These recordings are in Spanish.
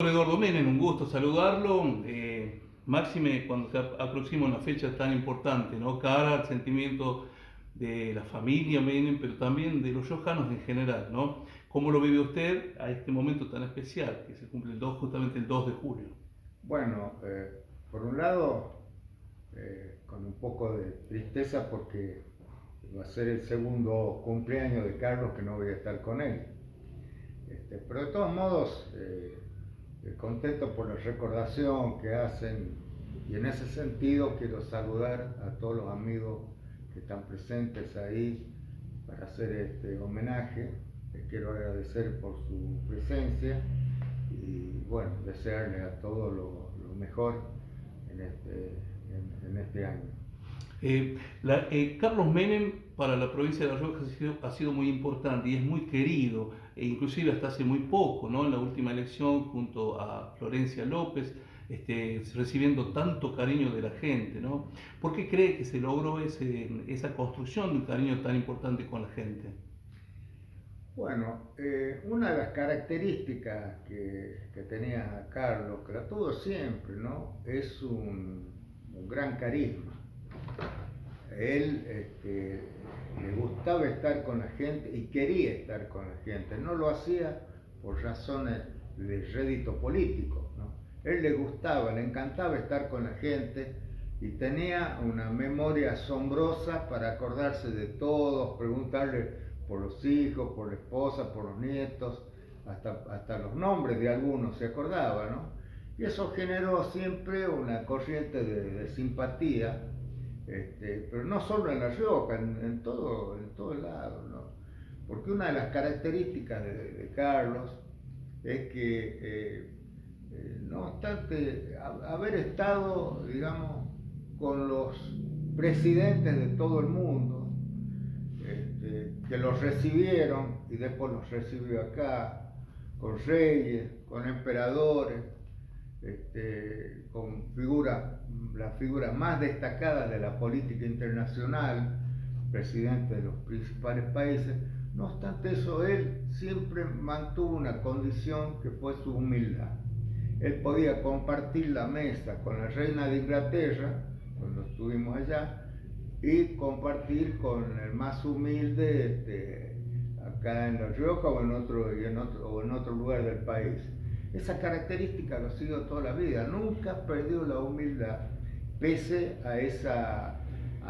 Eduardo Menem, un gusto saludarlo. Máxime cuando se aproxima una fecha tan importante, ¿no? Cara al sentimiento de la familia Menem, pero también de los riojanos en general, ¿no? ¿Cómo lo vive usted a este momento tan especial, que se cumple justamente el 2 de julio? Bueno, por un lado, con un poco de tristeza porque va a ser el segundo cumpleaños de Carlos que no voy a estar con él. Pero de todos modos, contento por la recordación que hacen y en ese sentido quiero saludar a todos los amigos que están presentes ahí para hacer este homenaje. Les quiero agradecer por su presencia y bueno, desearles a todos lo mejor en este año. Carlos Menem para la provincia de La Rioja ha sido muy importante y es muy querido, inclusive hasta hace muy poco, ¿no? En la última elección junto a Florencia López, recibiendo tanto cariño de la gente, ¿no? ¿Por qué cree que se logró esa construcción de un cariño tan importante con la gente? Bueno, una de las características que tenía Carlos, que la tuvo siempre, ¿no? Es un gran carisma. Él le gustaba estar con la gente y quería estar con la gente. No lo hacía por razones de rédito político, ¿no? Él le gustaba, le encantaba estar con la gente y tenía una memoria asombrosa para acordarse de todos, preguntarle por los hijos, por la esposa, por los nietos, hasta los nombres de algunos se acordaba, ¿no? Y eso generó siempre una corriente de simpatía, pero no solo en La Rioja, en todo el lado, ¿no? Porque una de las características de Carlos es que, no obstante haber estado, digamos, con los presidentes de todo el mundo, que los recibieron y después los recibió acá, con reyes, con emperadores, con las figuras más destacadas de la política internacional, presidente de los principales países. No obstante eso, él siempre mantuvo una condición que fue su humildad. Él podía compartir la mesa con la reina de Inglaterra, cuando estuvimos allá, y compartir con el más humilde acá en La Rioja o en otro lugar del país. Esa característica lo siguió toda la vida, nunca perdió la humildad, pese a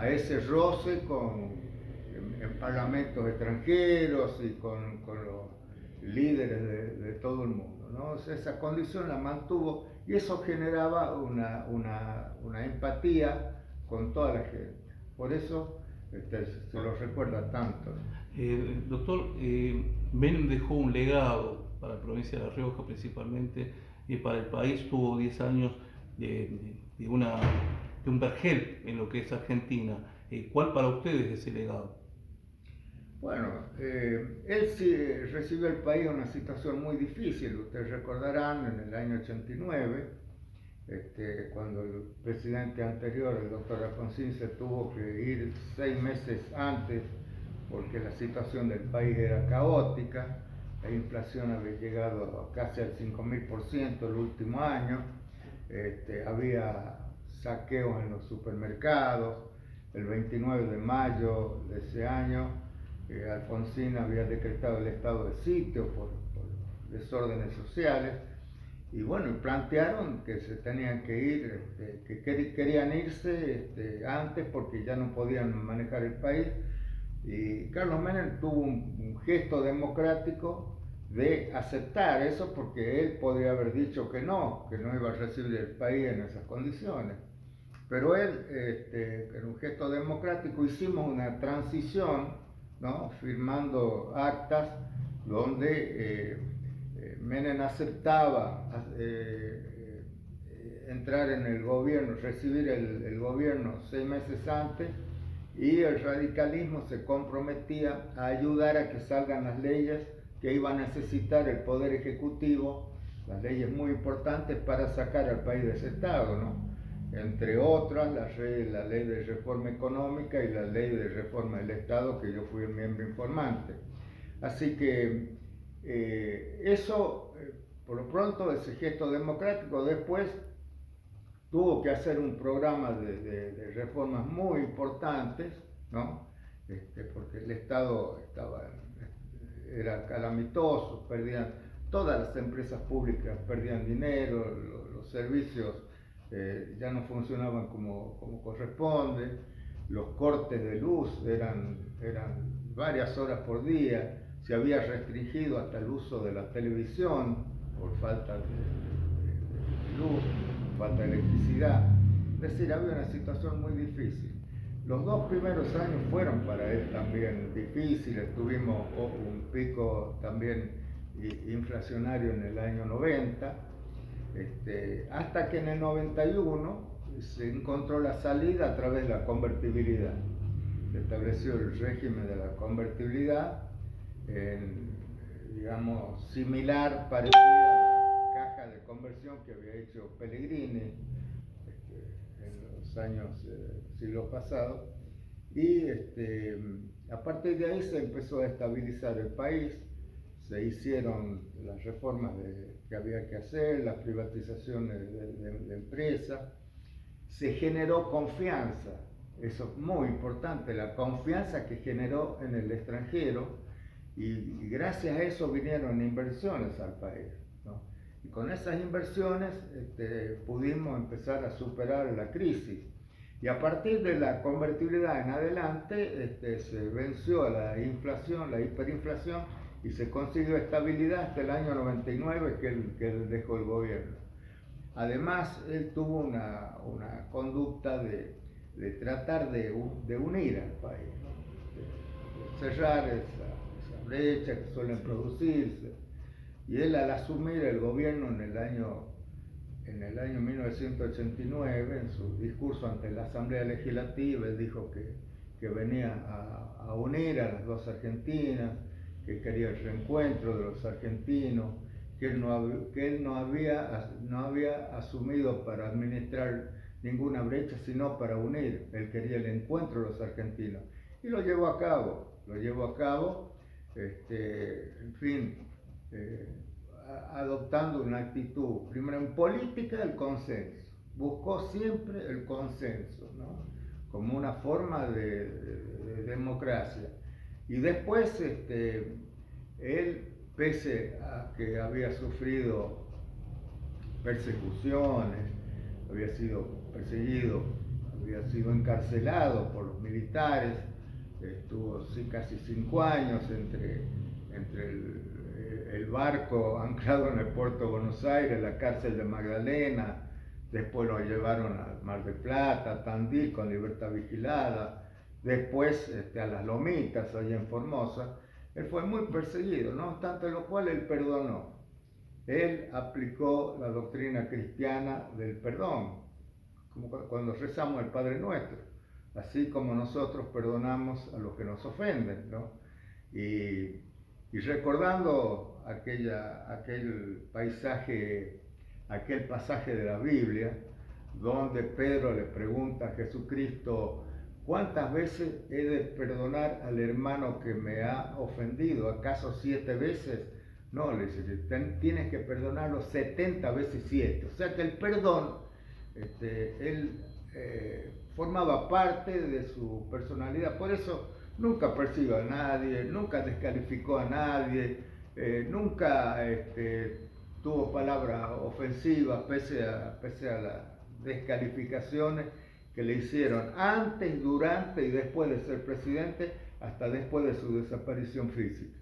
ese roce en parlamentos extranjeros y con los líderes de todo el mundo, ¿no? O sea, esa condición la mantuvo y eso generaba una empatía con toda la gente. Por eso se lo recuerda tanto. Doctor, Menem dejó un legado para la provincia de La Rioja principalmente y para el país. Tuvo 10 años de un vergel en lo que es Argentina. ¿Cuál para ustedes es ese legado? Bueno, él sí recibió el país en una situación muy difícil. Ustedes recordarán en el año 89, cuando el presidente anterior, el doctor Alfonsín, se tuvo que ir 6 meses antes porque la situación del país era caótica, la inflación había llegado casi al 5000% el último año, había saqueos en los supermercados. El 29 de mayo de ese año, Alfonsín había decretado el estado de sitio por desórdenes sociales y bueno, plantearon que se tenían que ir, que querían irse antes porque ya no podían manejar el país. Y Carlos Menem tuvo un gesto democrático de aceptar eso porque él podría haber dicho que no iba a recibir el país en esas condiciones. Pero él, en un gesto democrático, hicimos una transición, ¿no? Firmando actas donde Menem aceptaba entrar en el gobierno, recibir el gobierno 6 meses antes, y el radicalismo se comprometía a ayudar a que salgan las leyes que iba a necesitar el Poder Ejecutivo, las leyes muy importantes para sacar al país de ese estado, ¿no? Entre otras, la ley de reforma económica y la ley de reforma del Estado, que yo fui el miembro informante. Así que eso por lo pronto ese gesto democrático. Después tuvo que hacer un programa de reformas muy importantes, ¿no? Porque el Estado era calamitoso, todas las empresas públicas perdían dinero, los servicios ya no funcionaban como corresponde, los cortes de luz eran varias horas por día, se había restringido hasta el uso de la televisión por falta de luz, falta de electricidad. Es decir, había una situación muy difícil. Los 2 primeros años fueron para él también difíciles, tuvimos un pico también inflacionario en el año 90, hasta que en el 91 se encontró la salida a través de la convertibilidad. Se estableció el régimen de la convertibilidad, digamos, similar, parecida a la caja de conversión que había hecho Pellegrini en los años siglo pasado, y a partir de ahí se empezó a estabilizar el país, se hicieron las reformas que había que hacer, las privatizaciones de empresas, se generó confianza, eso es muy importante, la confianza que generó en el extranjero, y gracias a eso vinieron inversiones al país, ¿no? Y con esas inversiones pudimos empezar a superar la crisis. Y a partir de la convertibilidad en adelante se venció la inflación, la hiperinflación, y se consiguió estabilidad hasta el año 99 que él dejó el gobierno. Además, él tuvo una conducta de tratar de unir al país, ¿no? De cerrar esa brecha que suelen producirse. Y él, al asumir el gobierno en el año 1989, en su discurso ante la Asamblea Legislativa, él dijo que venía a unir a las dos Argentinas, que quería el reencuentro de los argentinos, que él no había asumido para administrar ninguna brecha, sino para unir. Él quería el encuentro de los argentinos. Y lo llevó a cabo, en fin, adoptando una actitud, primero en política, el consenso. Buscó siempre el consenso, ¿no? Como una forma de democracia. Y después, él, pese a que había sufrido persecuciones, había sido perseguido, había sido encarcelado por los militares, estuvo casi 5 años entre el barco anclado en el puerto de Buenos Aires, la cárcel de Magdalena, después lo llevaron al Mar del Plata, a Tandil con libertad vigilada, después a las Lomitas, allá en Formosa. Él fue muy perseguido, no obstante lo cual él perdonó. Él aplicó la doctrina cristiana del perdón, como cuando rezamos el Padre Nuestro, así como nosotros perdonamos a los que nos ofenden, ¿no? Y recordando aquel pasaje de la Biblia, donde Pedro le pregunta a Jesucristo: ¿cuántas veces he de perdonar al hermano que me ha ofendido? ¿Acaso 7 veces? No, le dice, tienes que perdonarlo 70 veces 7. O sea que el perdón, él formaba parte de su personalidad. Por eso nunca persiguió a nadie, nunca descalificó a nadie, nunca tuvo palabras ofensivas, pese a las descalificaciones que le hicieron antes, durante y después de ser presidente, hasta después de su desaparición física.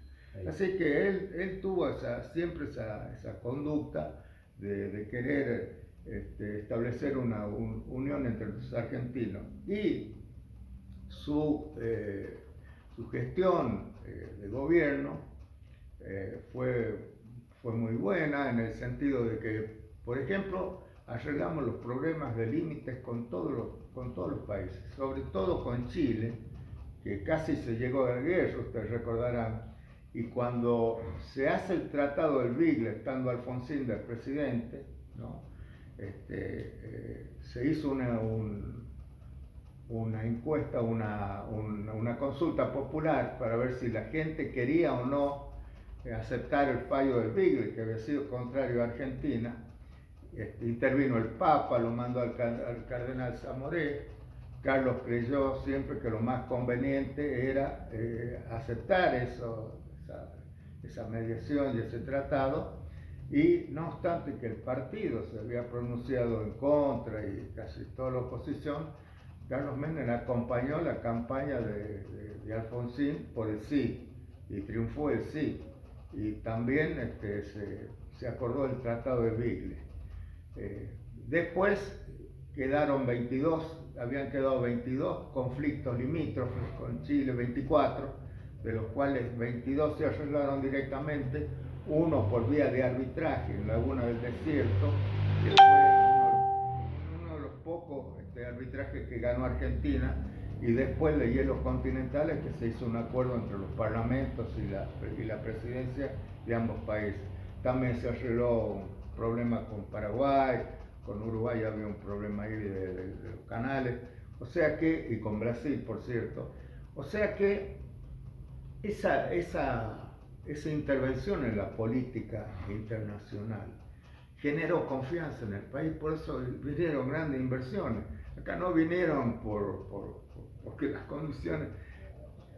Así que él tuvo siempre esa conducta de querer establecer una unión entre los argentinos. Y su gestión de gobierno fue muy buena, en el sentido de que, por ejemplo, arreglamos los problemas de límites con todos los países, sobre todo con Chile, que casi se llegó a la guerra, ustedes recordarán. Y cuando se hace el tratado del Beagle, estando Alfonsín de presidente, ¿no? Se hizo una encuesta, una consulta popular para ver si la gente quería o no aceptar el fallo del Beagle, que había sido contrario a Argentina. Intervino el Papa, lo mandó al cardenal Zamoré. Carlos creyó siempre que lo más conveniente era aceptar esa mediación y ese tratado, y no obstante que el partido se había pronunciado en contra y casi toda la oposición, Carlos Menem acompañó la campaña de Alfonsín por el sí, y triunfó el sí, y también se acordó el Tratado de Beagle. Después habían quedado 22 conflictos limítrofes con Chile, 24, de los cuales 22 se arreglaron directamente, uno por vía de arbitraje en Laguna del Desierto, que fue uno de los pocos arbitrajes que ganó Argentina, y después de hielos continentales, que se hizo un acuerdo entre los parlamentos y la presidencia de ambos países. También se arregló un problema con Paraguay, con Uruguay había un problema ahí de los canales, y con Brasil, por cierto. O sea que esa intervención en la política internacional generó confianza en el país, por eso vinieron grandes inversiones. Acá no vinieron porque las condiciones,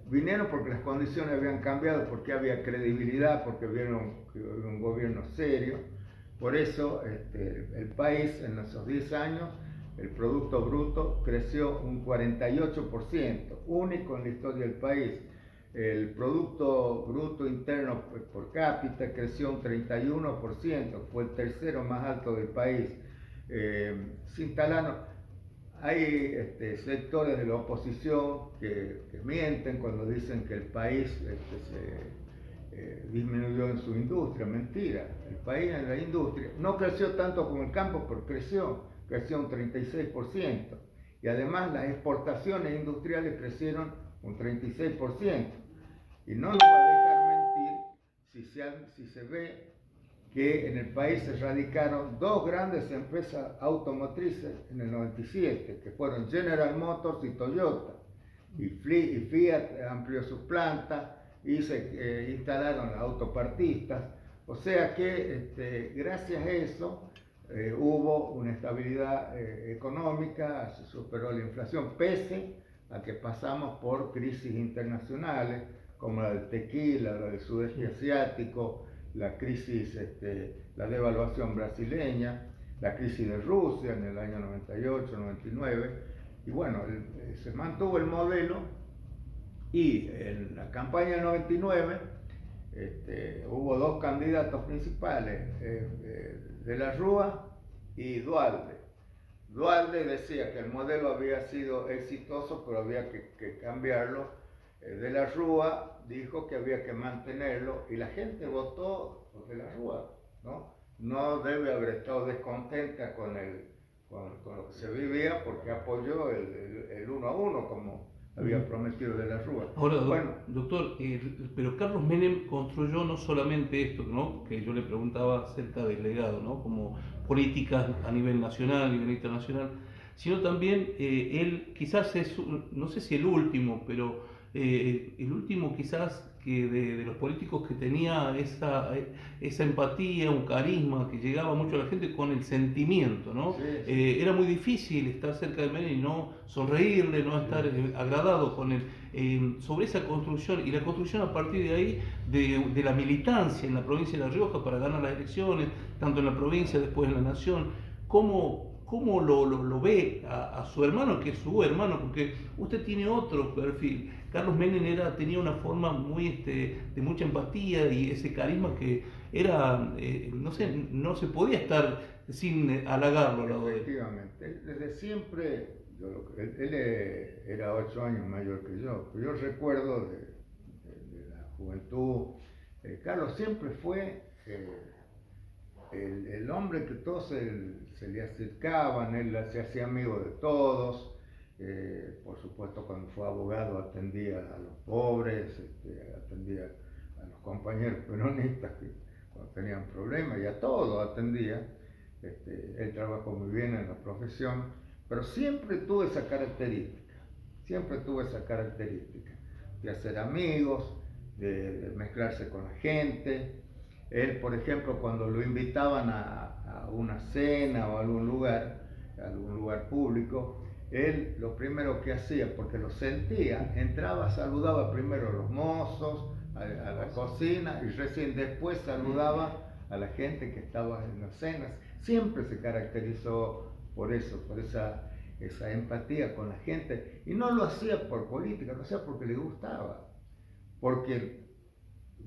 vinieron porque las condiciones habían cambiado, porque había credibilidad, porque vieron que había un gobierno serio. Por eso el país en esos 10 años, el Producto Bruto creció un 48%, único en la historia del país. El Producto Bruto Interno por cápita creció un 31%, fue el tercero más alto del país. Se instalaron, hay sectores de la oposición que mienten cuando dicen que el país disminuyó en su industria. Mentira, el país en la industria no creció tanto como el campo, pero creció un 36%, y además las exportaciones industriales crecieron un 36%, y no nos va a dejar mentir si se ve que en el país se radicaron dos grandes empresas automotrices en el 97, que fueron General Motors y Toyota, y Fiat amplió sus plantas, y se instalaron autopartistas. O sea que gracias a eso hubo una estabilidad económica, se superó la inflación, pese a que pasamos por crisis internacionales como la del tequila, la del sudeste asiático, la crisis, la devaluación brasileña, la crisis de Rusia en el año 98, 99, y bueno, se mantuvo el modelo. Y en la campaña del 99 hubo dos candidatos principales, de la Rúa y Duhalde. Duhalde decía que el modelo había sido exitoso, pero había que cambiarlo. De la Rúa dijo que había que mantenerlo, y la gente votó por de la Rúa, ¿no? No debe haber estado descontenta con lo que se vivía, porque apoyó el 1 a 1 como había prometido de la Rúa. Ahora, doctor, pero Carlos Menem construyó no solamente esto, ¿no?, que yo le preguntaba acerca del legado, ¿no?, como políticas a nivel nacional, a nivel internacional, sino también él quizás es, no sé si el último, pero el último quizás que de los políticos que tenía esa empatía, un carisma que llegaba mucho a la gente con el sentimiento, ¿no? Sí, sí. Era muy difícil estar cerca de Menem y no sonreírle, no estar agradado con él. Sobre esa construcción, y la construcción a partir de ahí de la militancia en la provincia de La Rioja para ganar las elecciones, tanto en la provincia, después en la nación. ¿Cómo lo ve a su hermano, que es su hermano? Porque usted tiene otro perfil. Carlos Menem tenía una forma muy de mucha empatía y ese carisma que era, no se podía estar sin halagarlo al lado de él. Efectivamente, desde siempre, él era 8 años mayor que yo. Yo recuerdo de la juventud, Carlos siempre fue el hombre que todos se le acercaban, él se hacía amigo de todos. Por supuesto, cuando fue abogado atendía a los pobres, atendía a los compañeros peronistas que cuando tenían problemas, y a todos atendía. Él trabajó muy bien en la profesión, pero siempre tuvo esa característica de hacer amigos, de mezclarse con la gente. Él, por ejemplo, cuando lo invitaban a una cena o a algún lugar público, él lo primero que hacía, porque lo sentía, entraba, saludaba primero a los mozos, a la cocina, y recién después saludaba a la gente que estaba en las cenas. Siempre se caracterizó por eso, por esa empatía con la gente, y no lo hacía por política, lo hacía porque le gustaba, porque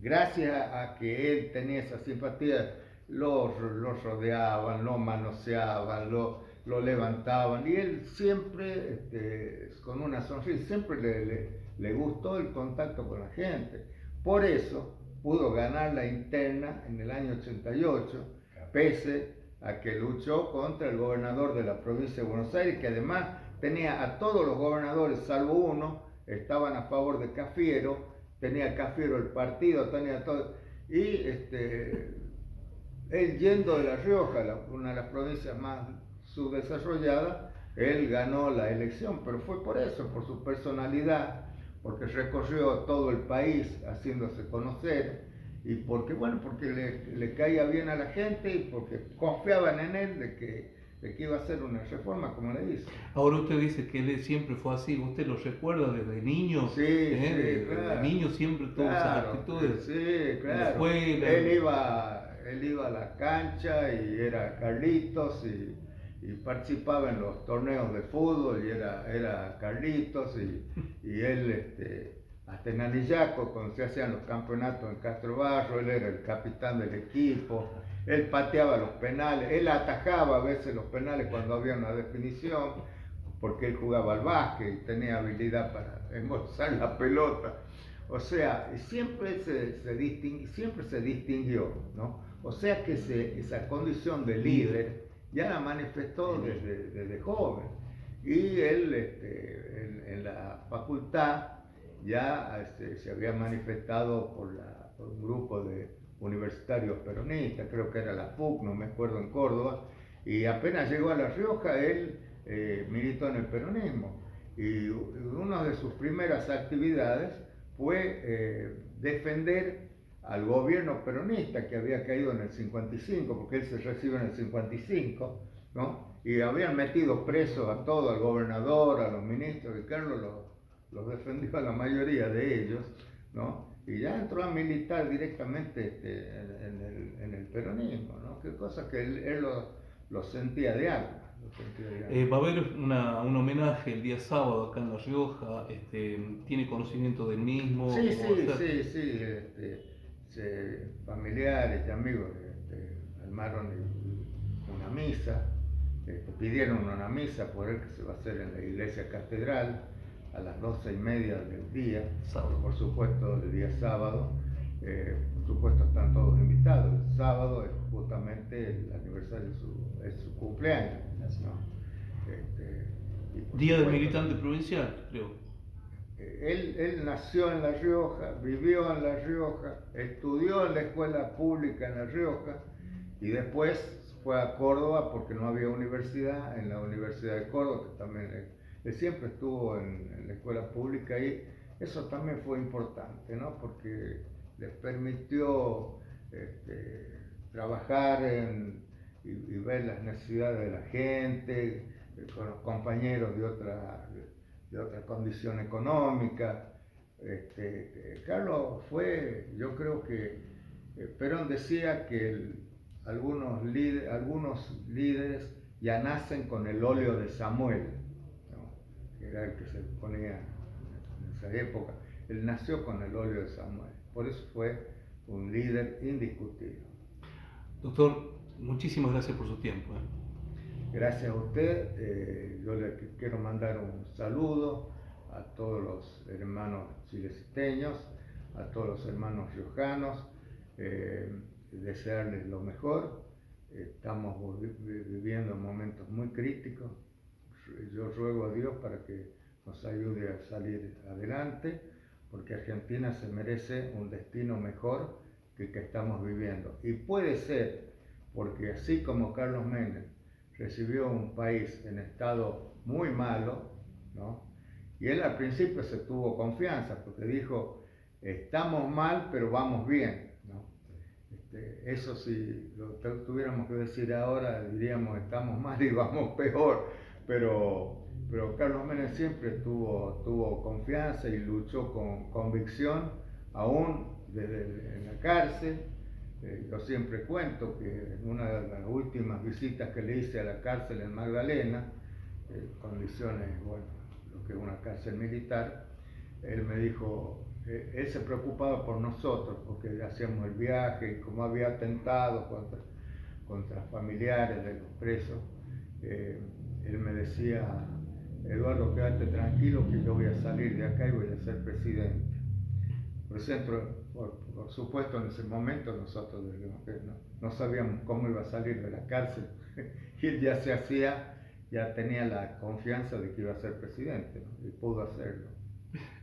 gracias a que él tenía esa simpatía, lo rodeaban, lo manoseaban, lo levantaban, y él siempre, con una sonrisa, siempre le gustó el contacto con la gente. Por eso pudo ganar la interna en el año 88, pese a que luchó contra el gobernador de la provincia de Buenos Aires, que además tenía a todos los gobernadores, salvo uno, estaban a favor de Cafiero. Tenía Cafiero el partido, tenía todo. Y él, yendo de La Rioja, una de las provincias más subdesarrolladas, él ganó la elección, pero fue por eso, por su personalidad, porque recorrió todo el país haciéndose conocer, y porque le caía bien a la gente, y porque confiaban en él de que iba a hacer una reforma como le hizo. Ahora usted dice que él siempre fue así, ¿usted lo recuerda desde niño? Sí, sí, claro. Desde niño siempre tuvo esas actitudes. Sí, claro. En la escuela. Él iba a la cancha y era Carlitos, y participaba en los torneos de fútbol, y era Carlitos, y él, hasta en Anillaco, cuando se hacían los campeonatos en Castro Barro, él era el capitán del equipo. Él pateaba los penales, él atajaba a veces los penales cuando había una definición, porque él jugaba al básquet y tenía habilidad para embolsar la pelota. O sea, siempre se distinguió, ¿no? O sea que esa condición de líder ya la manifestó desde joven. Y él, en la facultad, ya se había manifestado por un grupo de universitarios peronistas, creo que era la FUC, no me acuerdo, en Córdoba, y apenas llegó a La Rioja, él militó en el peronismo, y una de sus primeras actividades fue defender al gobierno peronista que había caído en el 55, porque él se recibe en el 55, ¿no? Y habían metido presos a todo, al gobernador, a los ministros, y Carlos los defendió a la mayoría de ellos, ¿no? Y ya entró a militar directamente en el peronismo, ¿no? Qué cosa que él lo sentía de alma. Va a haber un homenaje el día sábado acá en La Rioja, ¿tiene conocimiento del mismo? Sí, familiares y amigos armaron una misa, pidieron una misa por él, que se va a hacer en la iglesia catedral a las 12:30 del día, sábado. Por supuesto el día sábado, por supuesto están todos invitados. El sábado es justamente el aniversario de su cumpleaños, ¿no? Día del militante provincial, creo. Él nació en La Rioja, vivió en La Rioja, estudió en la escuela pública en La Rioja, y después fue a Córdoba porque no había universidad, en la Universidad de Córdoba, que también él siempre estuvo en la escuela pública, y eso también fue importante, ¿no? Porque les permitió trabajar y ver las necesidades de la gente, con los compañeros de otra condición económica. Carlos yo creo que Perón decía que algunos líderes ya nacen con el óleo de Samuel, ¿no? Que era el que se ponía en esa época. Él nació con el óleo de Samuel, por eso fue un líder indiscutible. Doctor, muchísimas gracias por su tiempo. Gracias a usted. Yo le quiero mandar un saludo a todos los hermanos chilecisteños, a todos los hermanos riojanos, desearles lo mejor. Estamos viviendo momentos muy críticos. Yo ruego a Dios para que nos ayude a salir adelante, porque Argentina se merece un destino mejor que el que estamos viviendo. Y puede ser, porque así como Carlos Menem recibió un país en estado muy malo, ¿no? Y él al principio se tuvo confianza, porque dijo estamos mal, pero vamos bien, ¿no? Eso si lo tuviéramos que decir ahora, diríamos estamos mal y vamos peor, pero Carlos Menem siempre tuvo confianza y luchó con convicción, aún en la cárcel. Yo siempre cuento que en una de las últimas visitas que le hice a la cárcel en Magdalena, condiciones, bueno, lo que es una cárcel militar, él me dijo, él se preocupaba por nosotros, porque hacíamos el viaje y como había atentado contra familiares de los presos, él me decía, Eduardo, quédate tranquilo que yo voy a salir de acá y voy a ser presidente. Por supuesto, en ese momento nosotros no sabíamos cómo iba a salir de la cárcel y él ya tenía la confianza de que iba a ser presidente, ¿no? Y pudo hacerlo.